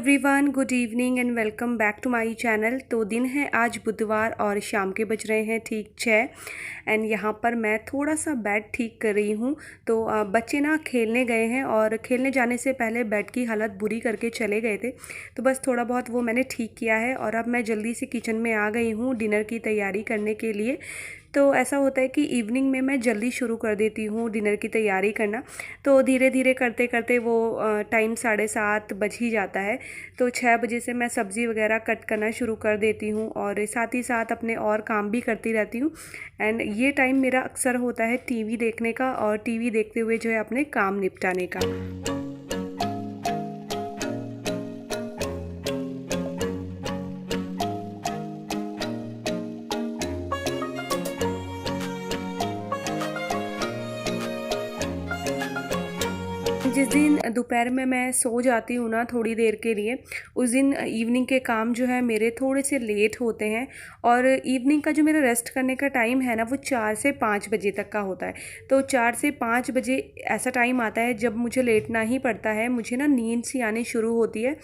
Everyone, good evening and welcome back to my channel. तो दिन है आज बुधवार और शाम के बज रहे हैं ठीक 6 एंड यहाँ पर मैं थोड़ा सा बेड ठीक कर रही हूँ। तो बच्चे ना खेलने गए हैं और खेलने जाने से पहले बेड की हालत बुरी करके चले गए थे, तो बस थोड़ा बहुत वो मैंने ठीक किया है और अब मैं जल्दी से किचन में आ गई हूँ डिनर की तैयारी करने के लिए। तो ऐसा होता है कि इवनिंग में मैं जल्दी शुरू कर देती हूँ डिनर की तैयारी करना, तो धीरे धीरे करते करते वो टाइम 7:30 बज ही जाता है। तो 6 बजे से मैं सब्ज़ी वगैरह कट करना शुरू कर देती हूँ और साथ ही साथ अपने और काम भी करती रहती हूँ। एंड ये टाइम मेरा अक्सर होता है टीवी देखने का और टीवी देखते हुए जो है अपने काम निपटाने का। जिस दिन दोपहर में मैं सो जाती हूँ ना थोड़ी देर के लिए, उस दिन इवनिंग के काम जो है मेरे थोड़े से लेट होते हैं और इवनिंग का जो मेरा रेस्ट करने का टाइम है ना वो 4 से 5 बजे तक का होता है। तो 4 से 5 बजे ऐसा टाइम आता है जब मुझे लेटना ही पड़ता है, मुझे ना नींद सी आनी शुरू होती है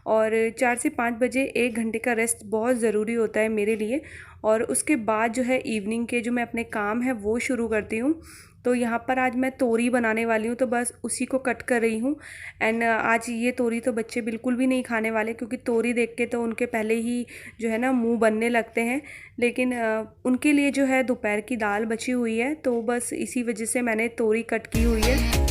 और 4 से 5 बजे 1 घंटे का रेस्ट बहुत ज़रूरी होता है मेरे लिए। और उसके बाद जो है इवनिंग के जो मैं अपने काम है वो शुरू करती हूँ। तो यहाँ पर आज मैं तोरी बनाने वाली हूँ, तो बस उसी को कट कर रही हूँ। एंड आज ये तोरी तो बच्चे बिल्कुल भी नहीं खाने वाले, क्योंकि तोरी देख के तो उनके पहले ही जो है ना मुंह बनने लगते हैं। लेकिन उनके लिए जो है दोपहर की दाल बची हुई है, तो बस इसी वजह से मैंने तोरी कट की हुई है।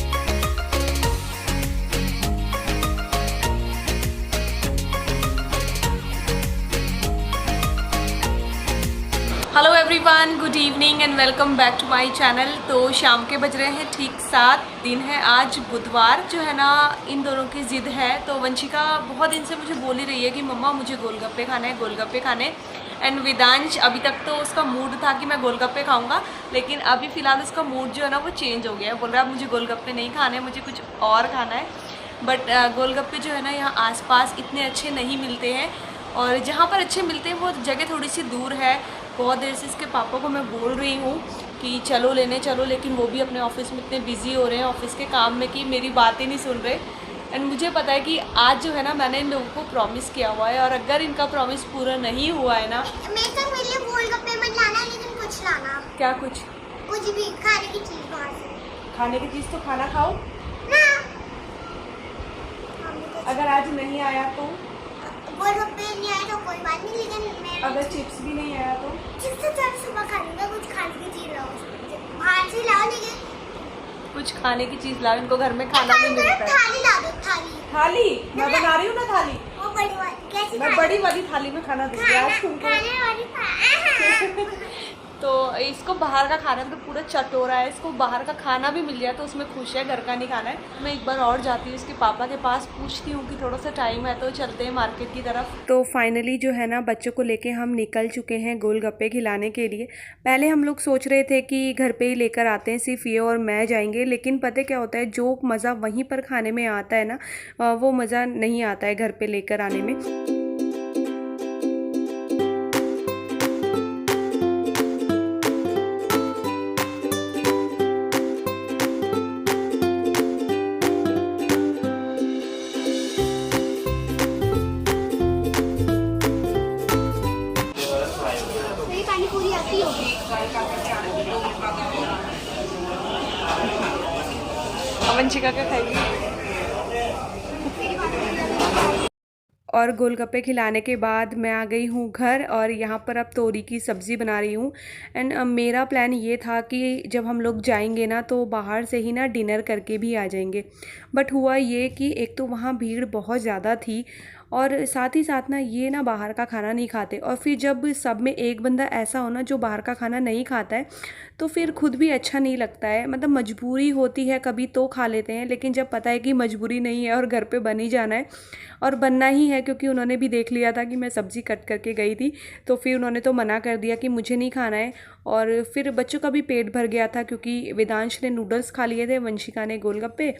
Hello everyone, good evening and welcome back to my channel. तो शाम के बज रहे हैं ठीक 7, दिन है आज बुधवार। जो है ना इन दोनों की ज़िद है, तो वंशिका बहुत दिन से मुझे बोल ही रही है कि मम्मा मुझे गोलगप्पे खाने हैं, गोलगप्पे खाने। एंड वेदांश अभी तक तो उसका मूड था कि मैं गोलगप्पे खाऊंगा, लेकिन अभी फ़िलहाल उसका मूड जो है ना वो चेंज हो गया है। बोल रहा है मुझे गोलगप्पे नहीं खाने, मुझे कुछ और खाना है। बट गोलगप्पे जो है ना यहाँ आसपास इतने अच्छे नहीं मिलते हैं, और जहाँ पर अच्छे मिलते हैं वो जगह थोड़ी सी दूर है। बहुत देर से इसके पापा को मैं बोल रही हूँ कि चलो लेने चलो, लेकिन वो भी अपने ऑफिस में इतने बिजी हो रहे हैं ऑफिस के काम में कि मेरी बात ही नहीं सुन रहे। एंड मुझे पता है कि आज जो है ना मैंने इन लोगों को प्रॉमिस किया हुआ है, और अगर इनका प्रॉमिस पूरा नहीं हुआ है ना, मेरे लिए गोलगप्पे मत लाना, लेकिन कुछ लाना। क्या कुछ? कुछ भी खाने की चीज बाहर से। खाने की चीज़ तो खाना खाओ ना। अगर आज नहीं आया तो? गोलगप्पे नहीं आया तो कोई बात नहीं, लेकिन अगर चिप्स भी नहीं आया तो? चिप्स तो जब सुबह खाऊंगा, कुछ खाने की चीज लाओ, बाहर से लाओ, लेकिन कुछ खाने की चीज़ लाओ, इनको घर में खाना नहीं मिलता है। थाली ला दो, थाली। थाली मैं बना रही हूँ ना, थाली वो बड़ी वाली कैसी? मैं बड़ी वाली थाली में खाना दूंगी आज तुमको। खाने वाली तो इसको बाहर का खाना तो पूरा चटोरा है, इसको बाहर का खाना भी मिल जाए तो उसमें खुश है, घर का नहीं खाना है। मैं एक बार और जाती हूँ इसके पापा के पास, पूछती हूँ कि थोड़ा सा टाइम है तो चलते हैं मार्केट की तरफ। तो फाइनली जो है ना बच्चों को लेके हम निकल चुके हैं गोलगप्पे खिलाने के लिए। पहले हम लोग सोच रहे थे कि घर पे ही लेकर आते हैं, सिर्फ ये और मैं जाएंगे, लेकिन पता क्या होता है, जो मज़ा वहीं पर खाने में आता है ना वो मज़ा नहीं आता है घर पे लेकर आने में। वंशिका क्या खाएगी? और गोलगप्पे खिलाने के बाद मैं आ गई हूँ घर, और यहाँ पर अब तोरी की सब्ज़ी बना रही हूँ। एंड मेरा प्लान ये था कि जब हम लोग जाएंगे ना तो बाहर से ही ना डिनर करके भी आ जाएंगे। बट हुआ ये कि एक तो वहाँ भीड़ बहुत ज़्यादा थी, और साथ ही साथ ना ये ना बाहर का खाना नहीं खाते, और फिर जब सब में एक बंदा ऐसा हो ना जो बाहर का खाना नहीं खाता है, तो फिर खुद भी अच्छा नहीं लगता है। मतलब मजबूरी होती है कभी तो खा लेते हैं, लेकिन जब पता है कि मजबूरी नहीं है और घर पे बन ही जाना है और बनना ही है, क्योंकि उन्होंने भी देख लिया था कि मैं सब्ज़ी कट करके गई थी, तो फिर उन्होंने तो मना कर दिया कि मुझे नहीं खाना है। और फिर बच्चों का भी पेट भर गया था, क्योंकि वेदांश ने नूडल्स खा लिए थे, वंशिका ने गोलगप्पे,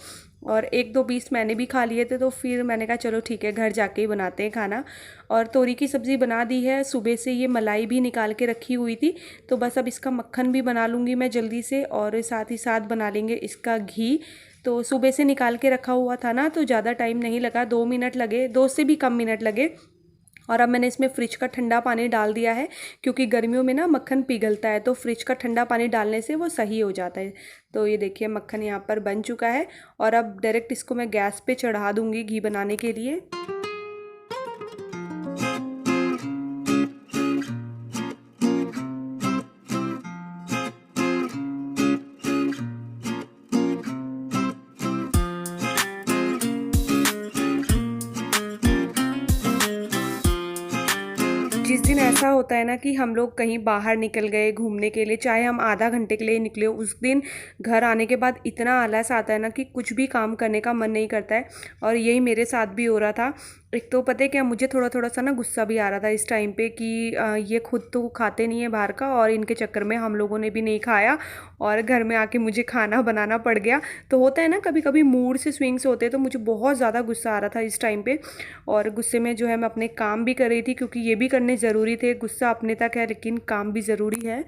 और 1-2 पीस मैंने भी खा लिए थे। तो फिर मैंने कहा चलो ठीक है, घर जाके ही बनाते हैं खाना। और तोरी की सब्ज़ी बना दी है, सुबह से ये मलाई भी निकाल के रखी हुई थी, तो बस अब इसका मक्खन भी बना लूँगी मैं जल्दी से, और साथ ही साथ बना लेंगे इसका घी। तो सुबह से निकाल के रखा हुआ था ना, तो ज़्यादा टाइम नहीं लगा, 2 मिनट लगे, 2 से भी कम मिनट लगे। और अब मैंने इसमें फ्रिज का ठंडा पानी डाल दिया है, क्योंकि गर्मियों में ना मक्खन पिघलता है, तो फ्रिज का ठंडा पानी डालने से वो सही हो जाता है। तो ये देखिए मक्खन यहाँ पर बन चुका है, और अब डायरेक्ट इसको मैं गैस पे चढ़ा दूँगी घी बनाने के लिए। जिस दिन ऐसा होता है ना कि हम लोग कहीं बाहर निकल गए घूमने के लिए, चाहे हम आधा घंटे के लिए निकले, उस दिन घर आने के बाद इतना आलस आता है ना कि कुछ भी काम करने का मन नहीं करता है। और यही मेरे साथ भी हो रहा था। एक तो पता है क्या, मुझे थोड़ा थोड़ा सा ना गुस्सा भी आ रहा था इस टाइम पे कि ये खुद तो खाते नहीं है बाहर का, और इनके चक्कर में हम लोगों ने भी नहीं खाया, और घर में आके मुझे खाना बनाना पड़ गया। तो होता है ना कभी कभी मूड से स्विंग्स होते हैं, तो मुझे बहुत ज़्यादा गुस्सा आ रहा था इस टाइम पे। और गुस्से में जो है मैं अपने काम भी कर रही थी, क्योंकि ये भी करने ज़रूरी थे। गुस्सा अपने तक है लेकिन काम भी ज़रूरी है।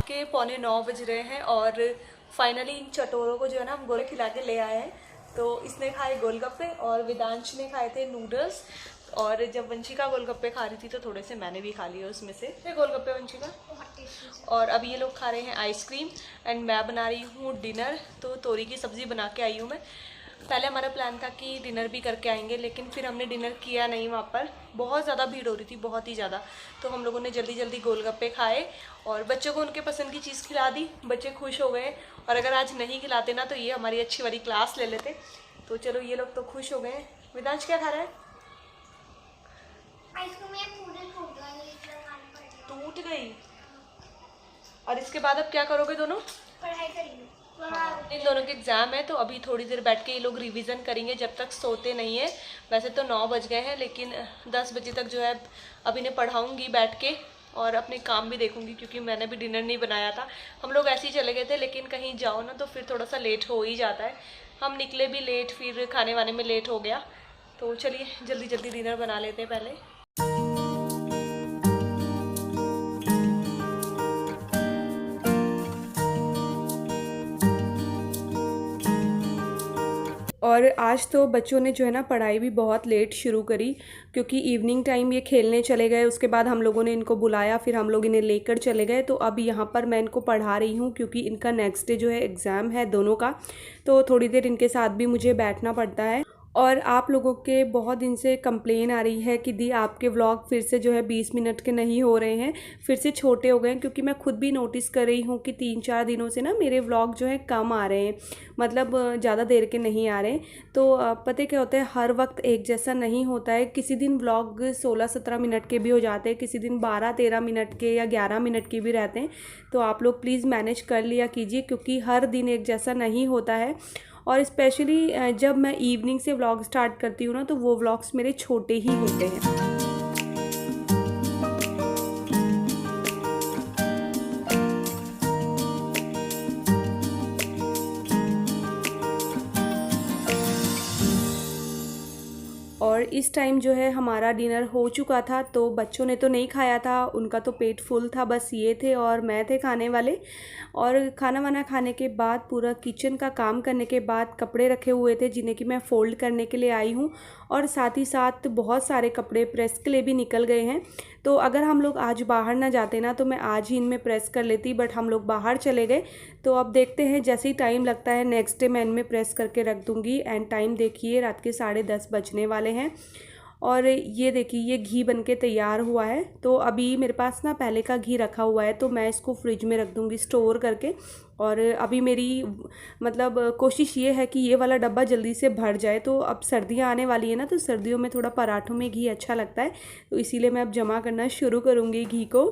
के 8:45 बज रहे हैं, और फाइनली इन चटोरों को जो है ना हम गोले खिला के ले आए हैं। तो इसने खाए गोलगप्पे और वेदांश ने खाए थे नूडल्स। और जब वंशिका गोलगप्पे खा रही थी तो थोड़े से मैंने भी खा लिए उसमें से। ये गोलगप्पे वंशिका। और अब ये लोग खा रहे हैं आइसक्रीम, एंड मैं बना रही हूँ डिनर। तो तोरी की सब्ज़ी बना के आई हूँ मैं। पहले हमारा प्लान था कि डिनर भी करके आएंगे, लेकिन फिर हमने डिनर किया नहीं, वहाँ पर बहुत ज़्यादा भीड़ हो रही थी, बहुत ही ज़्यादा। तो हम लोगों ने जल्दी जल्दी गोलगप्पे खाए और बच्चों को उनके पसंद की चीज़ खिला दी। बच्चे खुश हो गए, और अगर आज नहीं खिलाते ना तो ये हमारी अच्छी वाली क्लास ले लेते। तो चलो ये लोग तो खुश हो गए। वेदांश क्या खा रहा है? टूट गई। और इसके बाद अब क्या करोगे दोनों? पढ़ाई करेंगे। इन दोनों के एग्ज़ाम है, तो अभी थोड़ी देर बैठ के ये लोग रिवीजन करेंगे, जब तक सोते नहीं है। वैसे तो 9 बज गए हैं, लेकिन 10 बजे तक जो है अब इन्हें पढ़ाऊँगी बैठ के, और अपने काम भी देखूँगी, क्योंकि मैंने भी डिनर नहीं बनाया था। हम लोग ऐसे ही चले गए थे, लेकिन कहीं जाओ ना तो फिर थोड़ा सा लेट हो ही जाता है। हम निकले भी लेट, फिर खाने वाने में लेट हो गया। तो चलिए जल्दी जल्दी डिनर बना लेते हैं पहले। और आज तो बच्चों ने जो है ना पढ़ाई भी बहुत लेट शुरू करी, क्योंकि इवनिंग टाइम ये खेलने चले गए। उसके बाद हम लोगों ने इनको बुलाया, फिर हम लोग इन्हें लेकर चले गए। तो अब यहाँ पर मैं इनको पढ़ा रही हूँ, क्योंकि इनका नेक्स्ट डे जो है एग्ज़ाम है दोनों का। तो थोड़ी देर इनके साथ भी मुझे बैठना पड़ता है। और आप लोगों के बहुत दिन से कंप्लेन आ रही है कि दी आपके व्लॉग फिर से जो है 20 मिनट के नहीं हो रहे हैं, फिर से छोटे हो गए हैं। क्योंकि मैं खुद भी नोटिस कर रही हूँ कि 3-4 दिनों से ना मेरे व्लॉग जो है कम आ रहे हैं, मतलब ज़्यादा देर के नहीं आ रहे। तो पता क्या होता है, हर वक्त एक जैसा नहीं होता है। किसी दिन व्लॉग 16-17 मिनट के भी हो जाते हैं, किसी दिन 12-13 मिनट के या 11 मिनट के भी रहते हैं। तो आप लोग प्लीज़ मैनेज कर लिया कीजिए, क्योंकि हर दिन एक जैसा नहीं होता है। और स्पेशली जब मैं इवनिंग से व्लॉग स्टार्ट करती हूँ ना, तो वो व्लॉग्स मेरे छोटे ही होते हैं। और इस टाइम जो है हमारा डिनर हो चुका था। तो बच्चों ने तो नहीं खाया था, उनका तो पेट फुल था, बस ये थे और मैं थे खाने वाले। और खाना वाना खाने के बाद, पूरा किचन का काम करने के बाद, कपड़े रखे हुए थे जिन्हें कि मैं फ़ोल्ड करने के लिए आई हूँ। और साथ ही साथ बहुत सारे कपड़े प्रेस के लिए भी निकल गए हैं। तो अगर हम लोग आज बाहर ना जाते ना तो मैं आज ही इनमें प्रेस कर लेती, बट हम लोग बाहर चले गए। तो अब देखते हैं, जैसे ही टाइम लगता है नेक्स्ट डे मैं इनमें प्रेस करके रख दूँगी। एंड टाइम देखिए, रात के 10:30 बजने वाले हैं। और ये देखिए ये घी बनके तैयार हुआ है। तो अभी मेरे पास ना पहले का घी रखा हुआ है, तो मैं इसको फ्रिज में रख दूँगी स्टोर करके। और अभी मेरी मतलब कोशिश ये है कि ये वाला डब्बा जल्दी से भर जाए। तो अब सर्दियाँ आने वाली है ना, तो सर्दियों में थोड़ा पराठों में घी अच्छा लगता है, तो इसीलिए मैं अब जमा करना शुरू करूँगी घी को।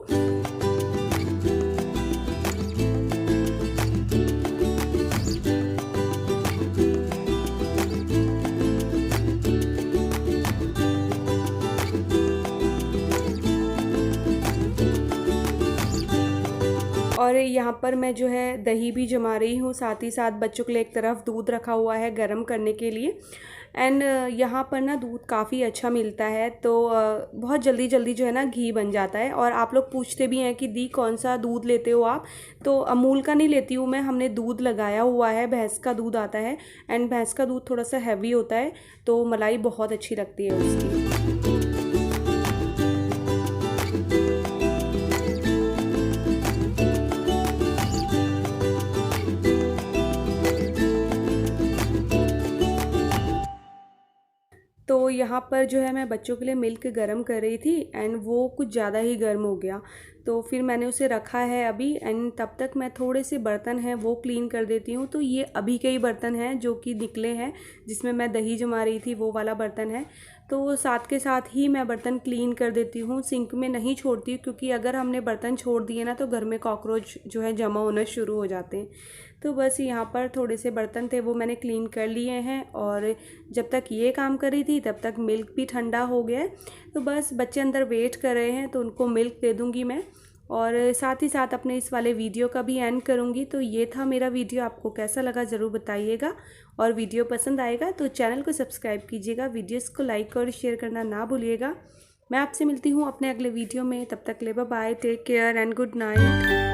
और यहाँ पर मैं जो है दही भी जमा रही हूँ, साथ ही साथ बच्चों के लिए एक तरफ दूध रखा हुआ है गर्म करने के लिए। एंड यहाँ पर ना दूध काफ़ी अच्छा मिलता है, तो बहुत जल्दी जल्दी जो है ना घी बन जाता है। और आप लोग पूछते भी हैं कि दी कौन सा दूध लेते हो आप, तो अमूल का नहीं लेती हूँ मैं, हमने दूध लगाया हुआ है, भैंस का दूध आता है। एंड भैंस का दूध थोड़ा सा हैवी होता है, तो मलाई बहुत अच्छी लगती है उसकी। तो यहाँ पर जो है मैं बच्चों के लिए मिल्क गर्म कर रही थी एंड वो कुछ ज़्यादा ही गर्म हो गया, तो फिर मैंने उसे रखा है अभी। एंड तब तक मैं थोड़े से बर्तन हैं वो क्लीन कर देती हूँ। तो ये अभी के ही बर्तन हैं जो कि निकले हैं, जिसमें मैं दही जमा रही थी, वो वाला बर्तन है। तो साथ के साथ ही मैं बर्तन क्लीन कर देती हूँ, सिंक में नहीं छोड़ती, क्योंकि अगर हमने बर्तन छोड़ दिए ना तो घर में कॉकरोच जो है जमा होना शुरू हो जाते हैं। तो बस यहाँ पर थोड़े से बर्तन थे वो मैंने क्लीन कर लिए हैं। और जब तक ये काम कर रही थी तब तक मिल्क भी ठंडा हो गया है। तो बस बच्चे अंदर वेट कर रहे हैं, तो उनको मिल्क दे दूँगी मैं। और साथ ही साथ अपने इस वाले वीडियो का भी एंड करूँगी। तो ये था मेरा वीडियो, आपको कैसा लगा ज़रूर बताइएगा। और वीडियो पसंद आएगा तो चैनल को सब्सक्राइब कीजिएगा, वीडियोस को लाइक और शेयर करना ना भूलिएगा। मैं आपसे मिलती हूँ अपने अगले वीडियो में, तब तक ले bye bye, take care and good night.